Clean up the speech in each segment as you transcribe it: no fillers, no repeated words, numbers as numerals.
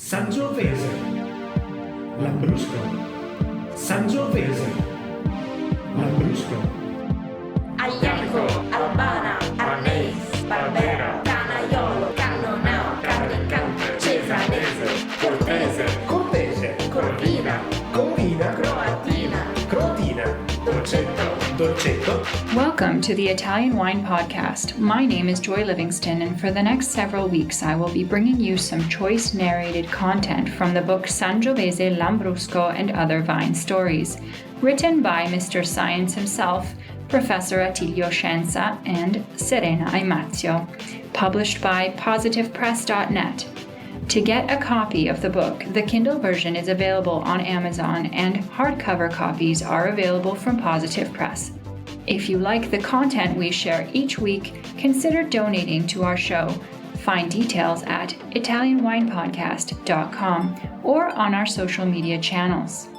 Sangiovese Lambrusco, Sangiovese Lambrusco, Aglianico, Albana, Arnese, Barbera, Canaiolo, Cannonau, Carricante, Cesanese, Cortese, Cortese, Corvina, Convina, Croatina, Croatina, Dolcetto. Welcome to the Italian Wine Podcast. My name is Joy Livingston, and for the next several weeks I will be bringing you some choice narrated content from the book Sangiovese Lambrusco and Other Vine Stories, written by Mr. Science himself, Professor Attilio Scienza, and Serena Imazio, published by positivepress.net. To get a copy of the book, the Kindle version is available on Amazon and hardcover copies are available from Positive Press. If you like the content we share each week, consider donating to our show. Find details at italianwinepodcast.com or on our social media channels.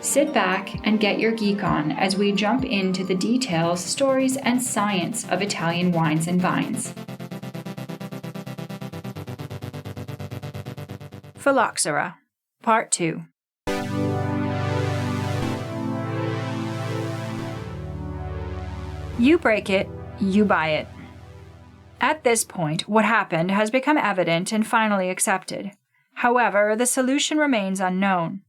Sit back and get your geek on as we jump into the details, stories, and science of Italian wines and vines. Phylloxera, Part 2. You break it, you buy it. At this point, what happened has become evident and finally accepted. However, the solution remains unknown.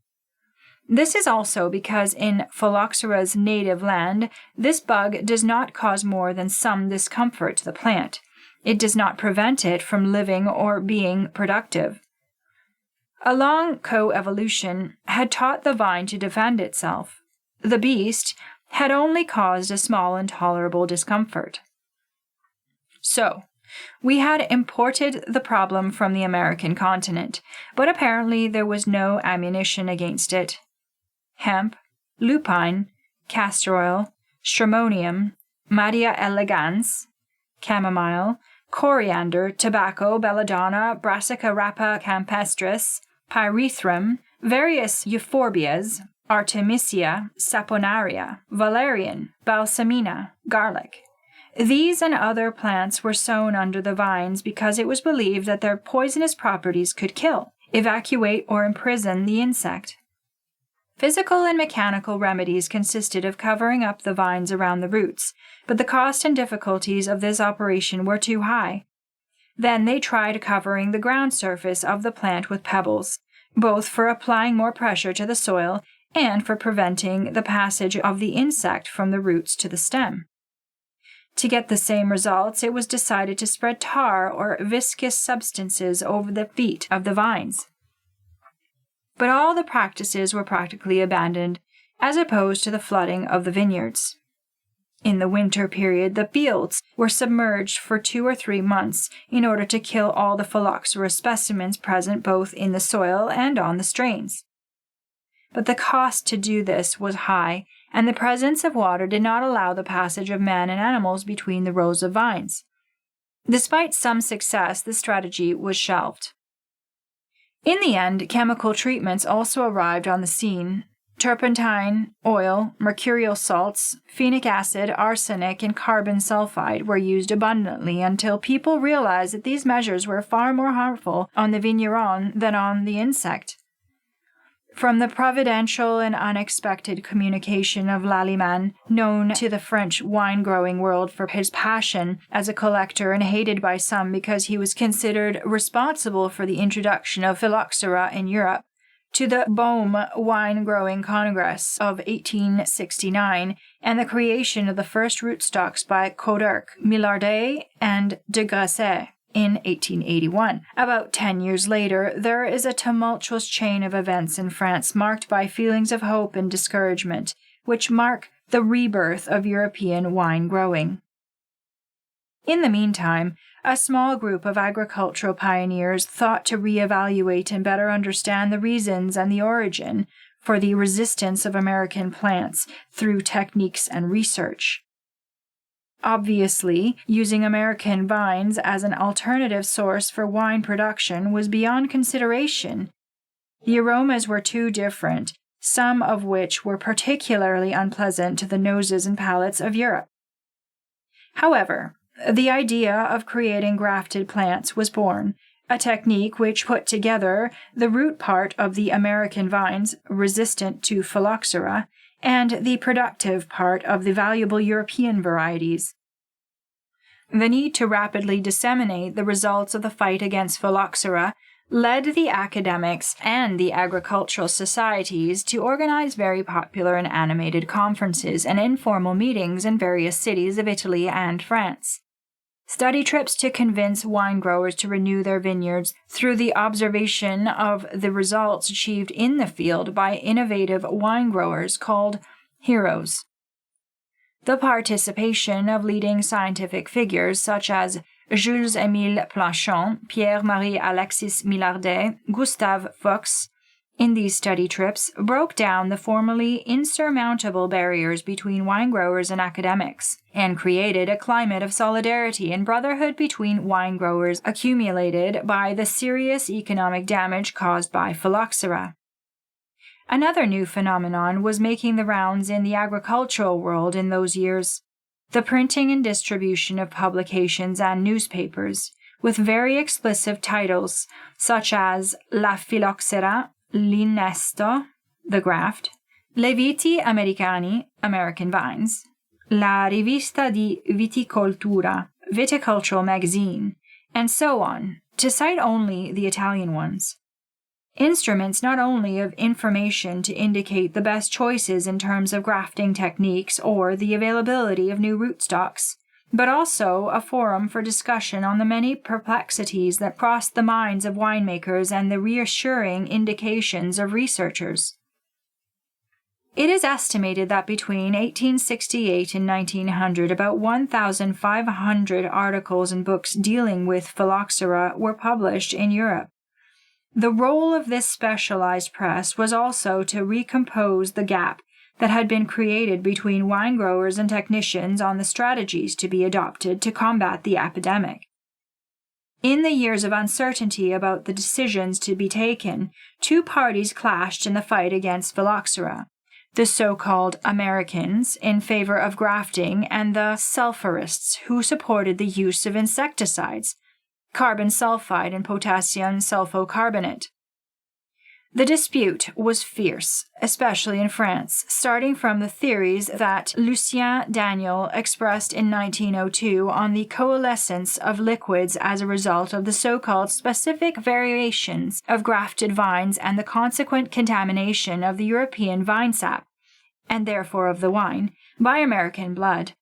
This is also because in Phylloxera's native land, this bug does not cause more than some discomfort to the plant. It does not prevent it from living or being productive. A long co-evolution had taught the vine to defend itself. The beast had only caused a small intolerable discomfort. So, we had imported the problem from the American continent, but apparently there was no ammunition against it. Hemp, lupine, castor oil, stramonium, Madia elegans, chamomile, coriander, tobacco, belladonna, Brassica rapa campestris, pyrethrum, various euphorbias, artemisia, saponaria, valerian, balsamina, garlic. These and other plants were sown under the vines because it was believed that their poisonous properties could kill, evacuate, or imprison the insect. Physical and mechanical remedies consisted of covering up the vines around the roots, but the cost and difficulties of this operation were too high. Then they tried covering the ground surface of the plant with pebbles, both for applying more pressure to the soil and for preventing the passage of the insect from the roots to the stem. To get the same results, it was decided to spread tar or viscous substances over the feet of the vines. But all the practices were practically abandoned, as opposed to the flooding of the vineyards. In the winter period, the fields were submerged for 2 or 3 months in order to kill all the Phylloxera specimens present both in the soil and on the strains. But the cost to do this was high, and the presence of water did not allow the passage of man and animals between the rows of vines. Despite some success, the strategy was shelved. In the end, chemical treatments also arrived on the scene. Turpentine, oil, mercurial salts, phenic acid, arsenic, and carbon sulfide were used abundantly until people realized that these measures were far more harmful on the vigneron than on the insect. From the providential and unexpected communication of Lallemand, known to the French wine-growing world for his passion as a collector and hated by some because he was considered responsible for the introduction of Phylloxera in Europe, to the Beaume Wine-Growing Congress of 1869 and the creation of the first rootstocks by Coderc, Millardet, and de Grasset in 1881. About 10 years later, there is a tumultuous chain of events in France marked by feelings of hope and discouragement, which mark the rebirth of European wine growing. In the meantime, a small group of agricultural pioneers thought to reevaluate and better understand the reasons and the origin for the resistance of American plants through techniques and research. Obviously, using American vines as an alternative source for wine production was beyond consideration. The aromas were too different, some of which were particularly unpleasant to the noses and palates of Europe. However, the idea of creating grafted plants was born, a technique which put together the root part of the American vines resistant to Phylloxera and the productive part of the valuable European varieties. The need to rapidly disseminate the results of the fight against Phylloxera led the academics and the agricultural societies to organize very popular and animated conferences and informal meetings in various cities of Italy and France. Study trips to convince wine growers to renew their vineyards through the observation of the results achieved in the field by innovative wine growers called heroes. The participation of leading scientific figures such as Jules-Émile Planchon, Pierre-Marie Alexis Millardet, Gustave Fuchs, in these study trips broke down the formerly insurmountable barriers between wine growers and academics, and created a climate of solidarity and brotherhood between wine growers accumulated by the serious economic damage caused by Phylloxera. Another new phenomenon was making the rounds in the agricultural world in those years: the printing and distribution of publications and newspapers, with very explicit titles such as La Phylloxera, L'Innesto, The Graft, Le Viti Americani, American Vines, La Rivista di Viticoltura, Viticultural Magazine, and so on, to cite only the Italian ones. Instruments not only of information to indicate the best choices in terms of grafting techniques or the availability of new rootstocks, but also a forum for discussion on the many perplexities that crossed the minds of winemakers and the reassuring indications of researchers. It is estimated that between 1868 and 1900, about 1,500 articles and books dealing with Phylloxera were published in Europe. The role of this specialized press was also to recompose the gap that had been created between wine growers and technicians on the strategies to be adopted to combat the epidemic. In the years of uncertainty about the decisions to be taken, two parties clashed in the fight against Phylloxera: the so-called Americans in favor of grafting and the sulfurists who supported the use of insecticides, carbon sulfide and potassium sulfocarbonate. The dispute was fierce, especially in France, starting from the theories that Lucien Daniel expressed in 1902 on the coalescence of liquids as a result of the so-called specific variations of grafted vines and the consequent contamination of the European vine sap, and therefore of the wine, by American blood.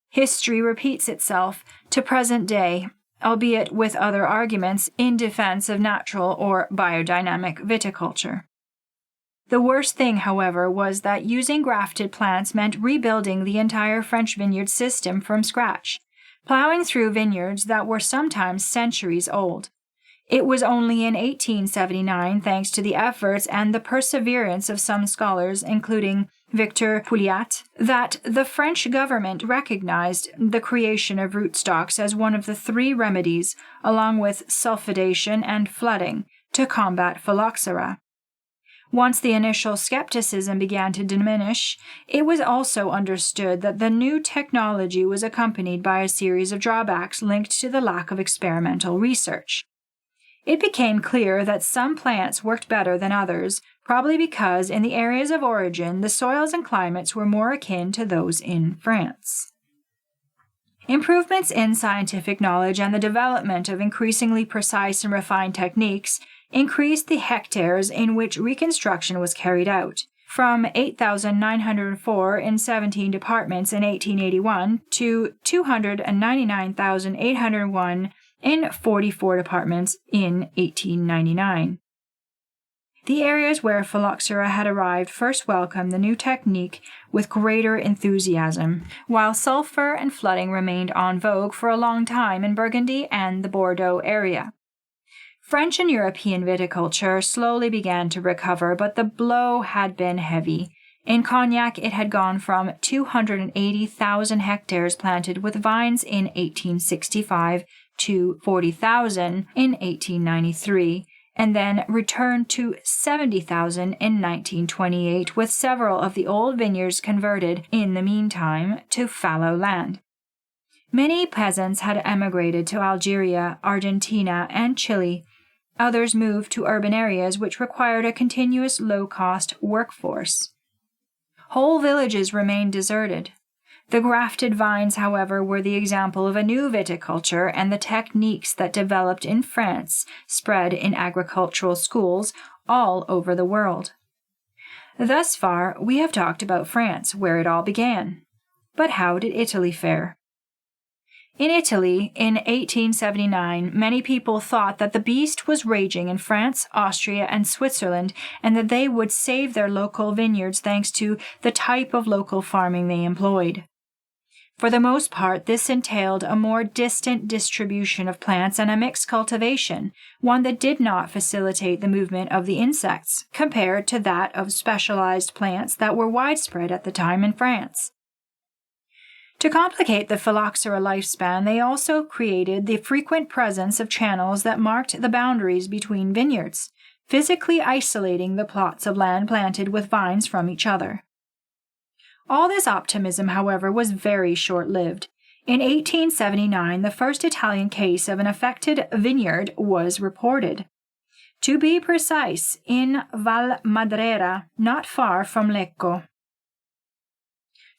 History repeats itself to present day, albeit with other arguments in defense of natural or biodynamic viticulture. The worst thing, however, was that using grafted plants meant rebuilding the entire French vineyard system from scratch, plowing through vineyards that were sometimes centuries old. It was only in 1879, thanks to the efforts and the perseverance of some scholars, including Victor Pouliat, that the French government recognized the creation of rootstocks as one of the three remedies, along with sulfidation and flooding, to combat Phylloxera. Once the initial skepticism began to diminish, it was also understood that the new technology was accompanied by a series of drawbacks linked to the lack of experimental research. It became clear that some plants worked better than others, probably because in the areas of origin the soils and climates were more akin to those in France. Improvements in scientific knowledge and the development of increasingly precise and refined techniques increased the hectares in which reconstruction was carried out, from 8,904 in 17 departments in 1881 to 299,801 in 44 departments in 1899. The areas where Phylloxera had arrived first welcomed the new technique with greater enthusiasm, while sulfur and flooding remained en vogue for a long time in Burgundy and the Bordeaux area. French and European viticulture slowly began to recover, but the blow had been heavy. In Cognac, it had gone from 280,000 hectares planted with vines in 1865 to 40,000 in 1893, and then returned to 70,000 in 1928, with several of the old vineyards converted, in the meantime, to fallow land. Many peasants had emigrated to Algeria, Argentina, and Chile. Others moved to urban areas which required a continuous low-cost workforce. Whole villages remained deserted. The grafted vines, however, were the example of a new viticulture, and the techniques that developed in France spread in agricultural schools all over the world. Thus far, we have talked about France, where it all began. But how did Italy fare? In Italy, in 1879, many people thought that the beast was raging in France, Austria, and Switzerland, and that they would save their local vineyards thanks to the type of local farming they employed. For the most part, this entailed a more distant distribution of plants and a mixed cultivation, one that did not facilitate the movement of the insects, compared to that of specialized plants that were widespread at the time in France. To complicate the Phylloxera lifespan, they also created the frequent presence of channels that marked the boundaries between vineyards, physically isolating the plots of land planted with vines from each other. All this optimism, however, was very short-lived. In 1879, the first Italian case of an affected vineyard was reported. To be precise, in Val Madrera, not far from Lecco.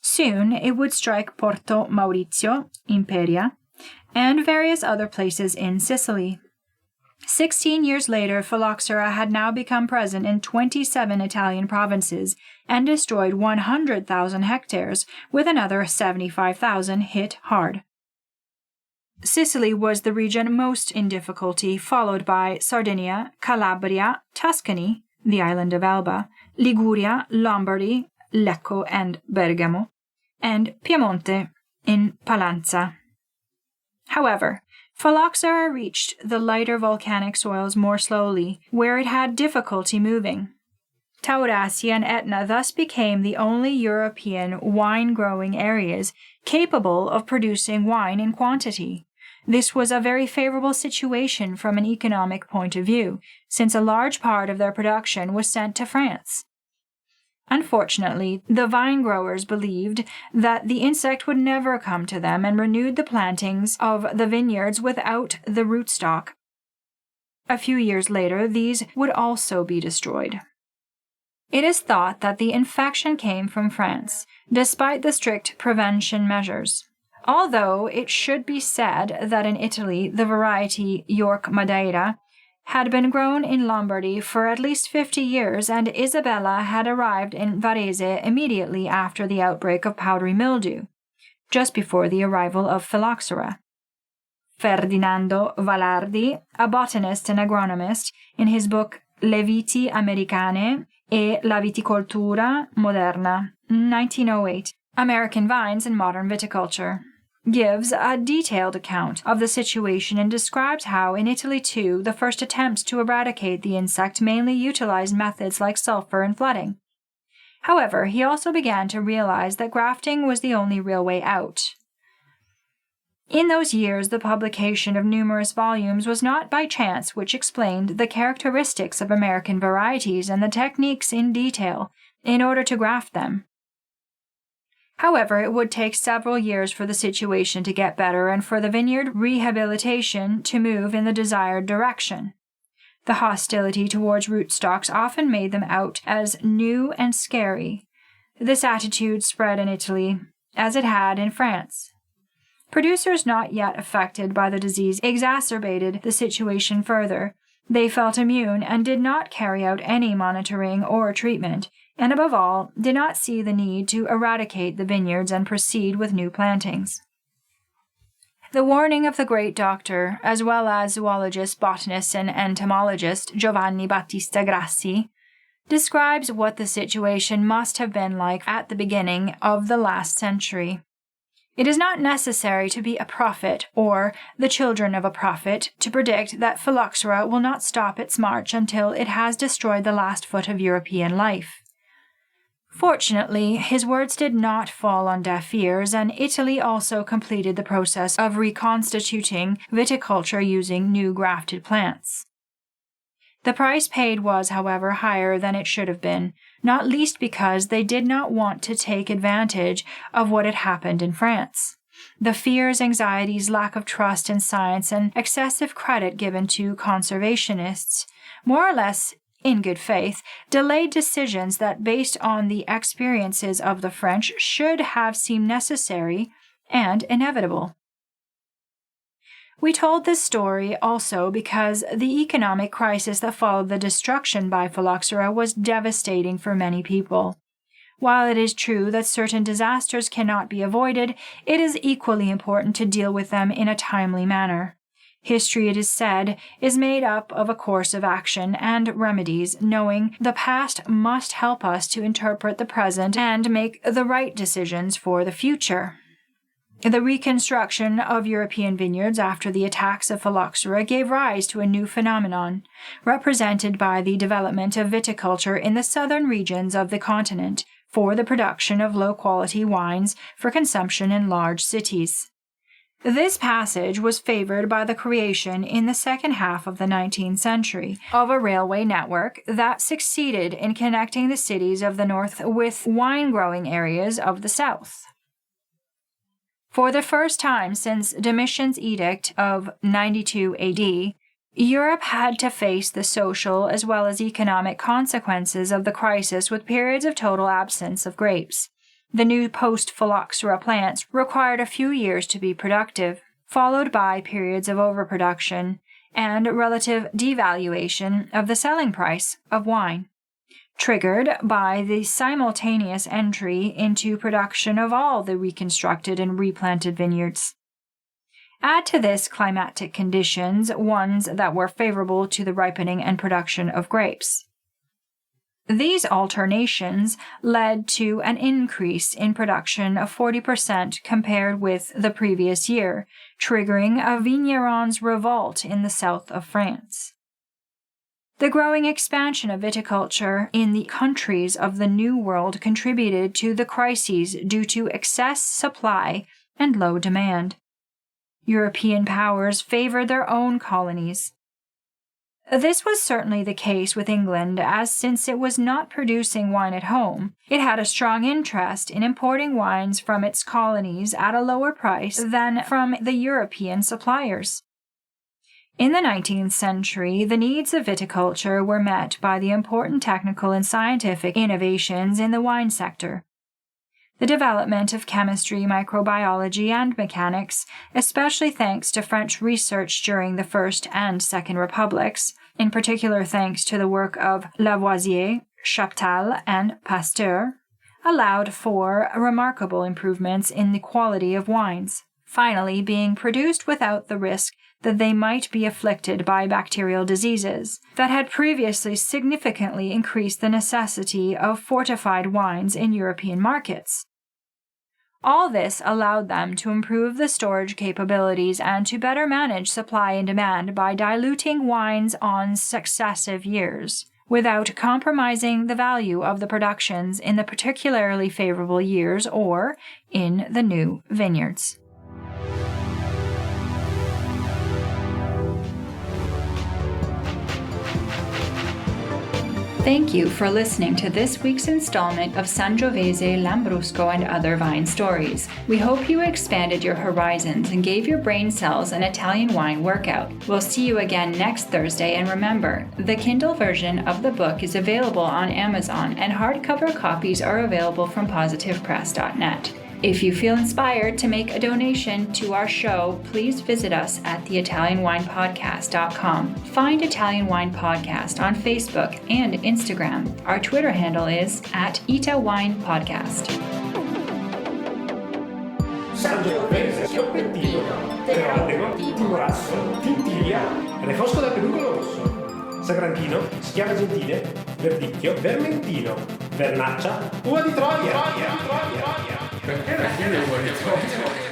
Soon it would strike Porto Maurizio, Imperia, and various other places in Sicily. 16 years later, Phylloxera had now become present in 27 Italian provinces and destroyed 100,000 hectares, with another 75,000 hit hard. Sicily was the region most in difficulty, followed by Sardinia, Calabria, Tuscany, the island of Elba, Liguria, Lombardy, Lecco and Bergamo, and Piemonte in Palanza. However, Phylloxera reached the lighter volcanic soils more slowly, where it had difficulty moving. Taurasi and Etna thus became the only European wine-growing areas capable of producing wine in quantity. This was a very favorable situation from an economic point of view, since a large part of their production was sent to France. Unfortunately, the vine growers believed that the insect would never come to them and renewed the plantings of the vineyards without the rootstock. A few years later, these would also be destroyed. It is thought that the infection came from France, despite the strict prevention measures. Although it should be said that in Italy, the variety York Madeira had been grown in Lombardy for at least 50 years, and Isabella had arrived in Varese immediately after the outbreak of powdery mildew, just before the arrival of Phylloxera. Ferdinando Vallardi, a botanist and agronomist, in his book Le viti americane e la viticoltura moderna, 1908, American Vines and Modern Viticulture, gives a detailed account of the situation and describes how, in Italy too, the first attempts to eradicate the insect mainly utilized methods like sulfur and flooding. However, he also began to realize that grafting was the only real way out. In those years, the publication of numerous volumes was not by chance which explained the characteristics of American varieties and the techniques in detail in order to graft them. However, it would take several years for the situation to get better and for the vineyard rehabilitation to move in the desired direction. The hostility towards rootstocks often made them out as new and scary. This attitude spread in Italy, as it had in France. Producers not yet affected by the disease exacerbated the situation further. They felt immune and did not carry out any monitoring or treatment, and above all, did not see the need to eradicate the vineyards and proceed with new plantings. The warning of the great doctor, as well as zoologist, botanist, and entomologist Giovanni Battista Grassi, describes what the situation must have been like at the beginning of the last century. It is not necessary to be a prophet or the children of a prophet to predict that Phylloxera will not stop its march until it has destroyed the last foot of European life. Fortunately, his words did not fall on deaf ears, and Italy also completed the process of reconstituting viticulture using new grafted plants. The price paid was, however, higher than it should have been, not least because they did not want to take advantage of what had happened in France. The fears, anxieties, lack of trust in science, and excessive credit given to conservationists, more or less in good faith, delayed decisions that, based on the experiences of the French, should have seemed necessary and inevitable. We told this story also because the economic crisis that followed the destruction by Phylloxera was devastating for many people. While it is true that certain disasters cannot be avoided, it is equally important to deal with them in a timely manner. History, it is said, is made up of a course of action and remedies. Knowing the past must help us to interpret the present and make the right decisions for the future. The reconstruction of European vineyards after the attacks of Phylloxera gave rise to a new phenomenon, represented by the development of viticulture in the southern regions of the continent for the production of low-quality wines for consumption in large cities. This passage was favored by the creation in the second half of the 19th century of a railway network that succeeded in connecting the cities of the north with wine-growing areas of the south. For the first time since Domitian's edict of 92 AD, Europe had to face the social as well as economic consequences of the crisis with periods of total absence of grapes. The new post-Phylloxera plants required a few years to be productive, followed by periods of overproduction and relative devaluation of the selling price of wine, triggered by the simultaneous entry into production of all the reconstructed and replanted vineyards. Add to this climatic conditions, ones that were favorable to the ripening and production of grapes. These alternations led to an increase in production of 40% compared with the previous year, triggering a vignerons' revolt in the south of France. The growing expansion of viticulture in the countries of the New World contributed to the crises due to excess supply and low demand. European powers favored their own colonies. This was certainly the case with England, as since it was not producing wine at home, it had a strong interest in importing wines from its colonies at a lower price than from the European suppliers. In the 19th century, the needs of viticulture were met by the important technical and scientific innovations in the wine sector. The development of chemistry, microbiology, and mechanics, especially thanks to French research during the First and Second Republics, in particular thanks to the work of Lavoisier, Chaptal, and Pasteur, allowed for remarkable improvements in the quality of wines, finally being produced without the risk that they might be afflicted by bacterial diseases that had previously significantly increased the necessity of fortified wines in European markets. All this allowed them to improve the storage capabilities and to better manage supply and demand by diluting wines on successive years, without compromising the value of the productions in the particularly favorable years or in the new vineyards. Thank you for listening to this week's installment of Sangiovese Lambrusco and Other Vine Stories. We hope you expanded your horizons and gave your brain cells an Italian wine workout. We'll see you again next Thursday, and remember, the Kindle version of the book is available on Amazon and hardcover copies are available from positivepress.net. If you feel inspired to make a donation to our show, please visit us at theitalianwinepodcast.com. Find Italian Wine Podcast on Facebook and Instagram. Our Twitter handle is @ItaWinePodcast. Sangiovese, Schioppettino, Terodego, Timorasso, Tintiglia, Refosco da Peduncolo Rosso, Sagrantino, Schiava Gentile, Verdicchio, Vermentino, Vernaccia, Uva di Troia. Perché alla fine uva di Troia?